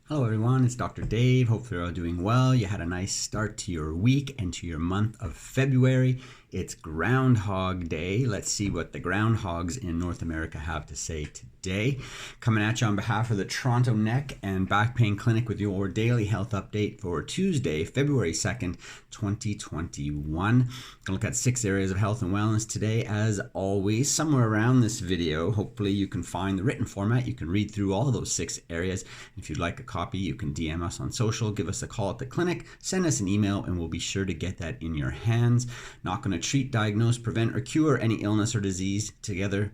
Hello everyone, it's Dr. Dave. Hope you're all doing well. You had a nice start to your week and to your month of February. It's Groundhog Day. Let's see what the groundhogs in North America have to say today. Coming at you on behalf of the Toronto Neck and Back Pain Clinic with your daily health update for Tuesday, February 2nd, 2021. Gonna look at 6 areas of health and wellness today. As always, somewhere around this video, hopefully you can find the written format. You can read through all those 6 areas. If you'd like a copy, you can DM us on social, give us a call at the clinic, send us an email, and we'll be sure to get that in your hands. Not going to treat, diagnose, prevent, or cure any illness or disease together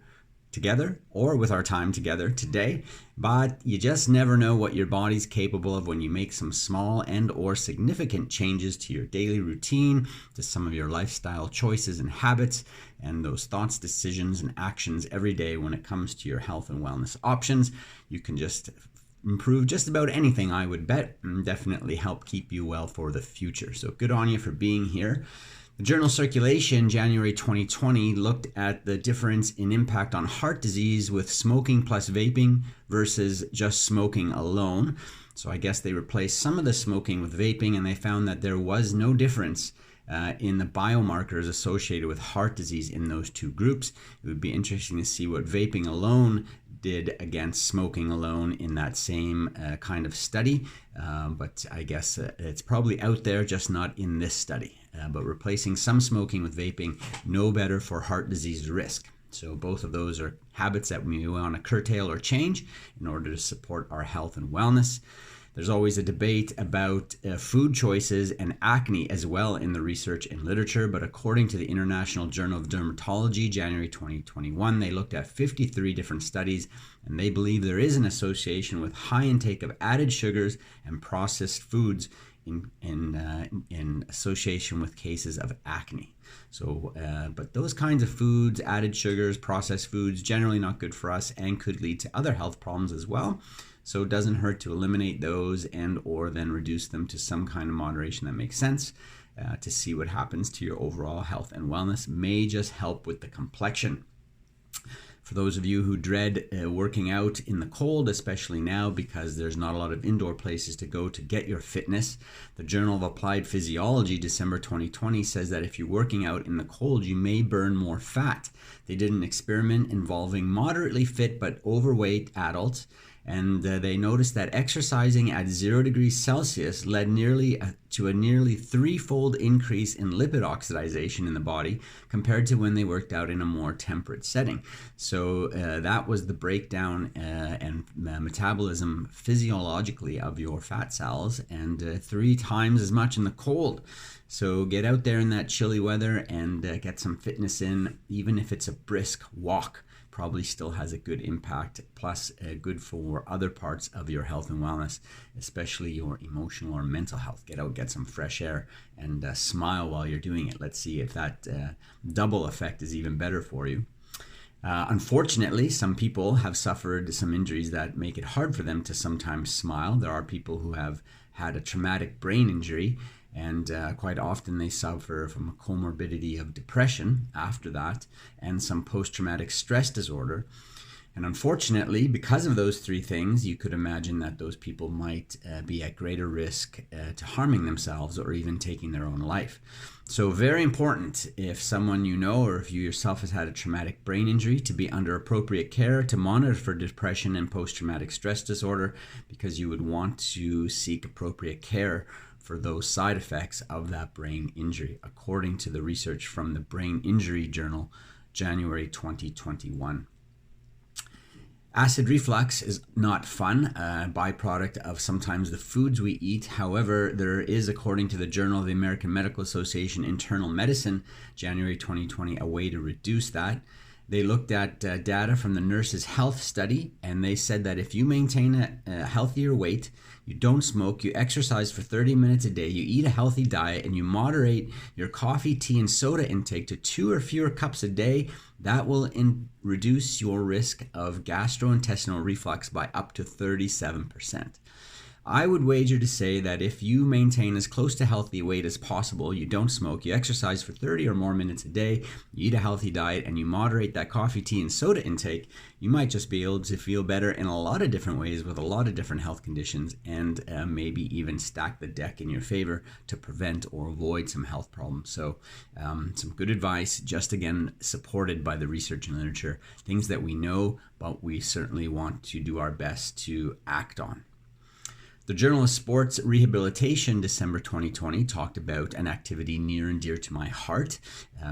or with our time together today, but you just never know what your body's capable of when you make some small and or significant changes to your daily routine, to some of your lifestyle choices and habits, and those thoughts, decisions, and actions every day when it comes to your health and wellness options. You can just improve just about anything, I would bet, and definitely help keep you well for the future. So good on you for being here. The journal Circulation, January 2020, looked at the difference in impact on heart disease with smoking plus vaping versus just smoking alone. So I guess they replaced some of the smoking with vaping, and they found that there was no difference in the biomarkers associated with heart disease in those two groups. It would be interesting to see what vaping alone did against smoking alone in that same kind of study, but I guess it's probably out there, just not in this study. But replacing some smoking with vaping, no better for heart disease risk. So both of those are habits that we want to curtail or change in order to support our health and wellness. There's always a debate about food choices and acne as well in the research and literature, but according to the International Journal of Dermatology, January 2021, they looked at 53 different studies, and they believe there is an association with high intake of added sugars and processed foods in association with cases of acne. So, but those kinds of foods, added sugars, processed foods, generally not good for us and could lead to other health problems as well. So it doesn't hurt to eliminate those and or then reduce them to some kind of moderation that makes sense. To see what happens to your overall health and wellness may just help with the complexion. For those of you who dread working out in the cold, especially now because there's not a lot of indoor places to go to get your fitness, the Journal of Applied Physiology, December 2020, says that if you're working out in the cold, you may burn more fat. They did an experiment involving moderately fit but overweight adults, and they noticed that exercising at 0 degrees Celsius led to a nearly threefold increase in lipid oxidation in the body compared to when they worked out in a more temperate setting. So that was the breakdown and metabolism physiologically of your fat cells, and 3 times as much in the cold. So get out there in that chilly weather and get some fitness in, even if it's a brisk walk. Probably still has a good impact, plus good for other parts of your health and wellness, especially your emotional or mental health. Get out, get some fresh air, and smile while you're doing it. Let's see if that double effect is even better for you. Unfortunately, some people have suffered some injuries that make it hard for them to sometimes smile. There are people who have had a traumatic brain injury, and quite often they suffer from a comorbidity of depression after that and some post-traumatic stress disorder. And unfortunately, because of those 3 things, you could imagine that those people might be at greater risk to harming themselves or even taking their own life. So very important, if someone you know or if you yourself has had a traumatic brain injury, to be under appropriate care, to monitor for depression and post-traumatic stress disorder, because you would want to seek appropriate care for those side effects of that brain injury, according to the research from the Brain Injury Journal, January 2021. Acid reflux is not fun, a byproduct of sometimes the foods we eat. However, there is, according to the Journal of the American Medical Association Internal Medicine, January 2020, a way to reduce that. They looked at data from the Nurses' Health Study, and they said that if you maintain a healthier weight, you don't smoke, you exercise for 30 minutes a day, you eat a healthy diet, and you moderate your coffee, tea, and soda intake to 2 or fewer cups a day, that will reduce your risk of gastrointestinal reflux by up to 37%. I would wager to say that if you maintain as close to healthy weight as possible, you don't smoke, you exercise for 30 or more minutes a day, you eat a healthy diet, and you moderate that coffee, tea, and soda intake, you might just be able to feel better in a lot of different ways with a lot of different health conditions, and maybe even stack the deck in your favor to prevent or avoid some health problems. So some good advice, just again supported by the research and literature, things that we know, but we certainly want to do our best to act on. The Journal of Sports Rehabilitation, December 2020, talked about an activity near and dear to my heart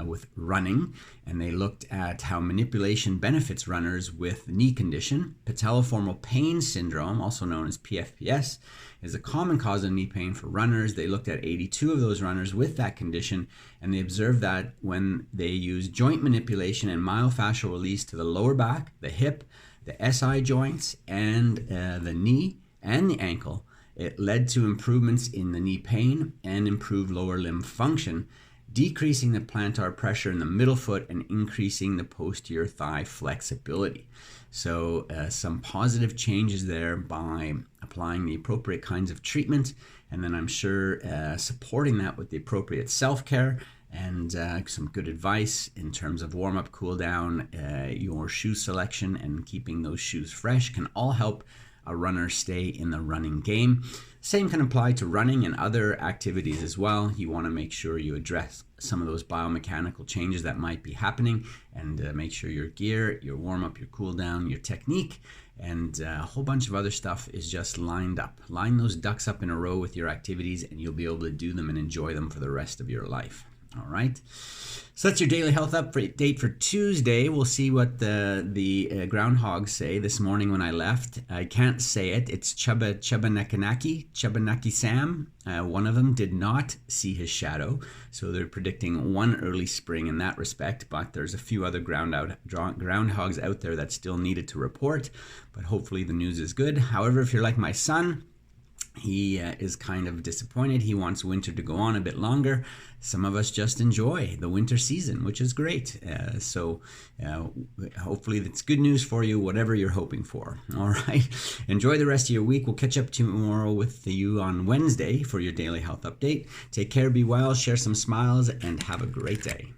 with running, and they looked at how manipulation benefits runners with knee condition. Patelliformal pain syndrome, also known as PFPS, is a common cause of knee pain for runners. They looked at 82 of those runners with that condition, and they observed that when they used joint manipulation and myofascial release to the lower back, the hip, the SI joints, and the knee and the ankle, it led to improvements in the knee pain and improved lower limb function, decreasing the plantar pressure in the middle foot and increasing the posterior thigh flexibility. So some positive changes there by applying the appropriate kinds of treatment, and then I'm sure supporting that with the appropriate self-care and some good advice in terms of warm-up, cool-down, your shoe selection, and keeping those shoes fresh can all help a runner stay in the running game. Same can apply to running and other activities as well. You want to make sure you address some of those biomechanical changes that might be happening, and make sure your gear, your warm-up, your cool-down, your technique, and a whole bunch of other stuff is just lined up. Line those ducks up in a row with your activities, and you'll be able to do them and enjoy them for the rest of your life. All right. So that's your daily health update for Tuesday. We'll see what the groundhogs say this morning when I left. I can't say it. It's Chubbanakanaki Sam. One of them did not see his shadow, so they're predicting one early spring in that respect, but there's a few other groundhogs out there that still needed to report, but hopefully the news is good. However, if you're like my son, he is kind of disappointed. He wants winter to go on a bit longer. Some of us just enjoy the winter season, which is great. So hopefully that's good news for you, whatever you're hoping for. All right. Enjoy the rest of your week. We'll catch up tomorrow with you on Wednesday for your daily health update. Take care, be well, share some smiles, and have a great day.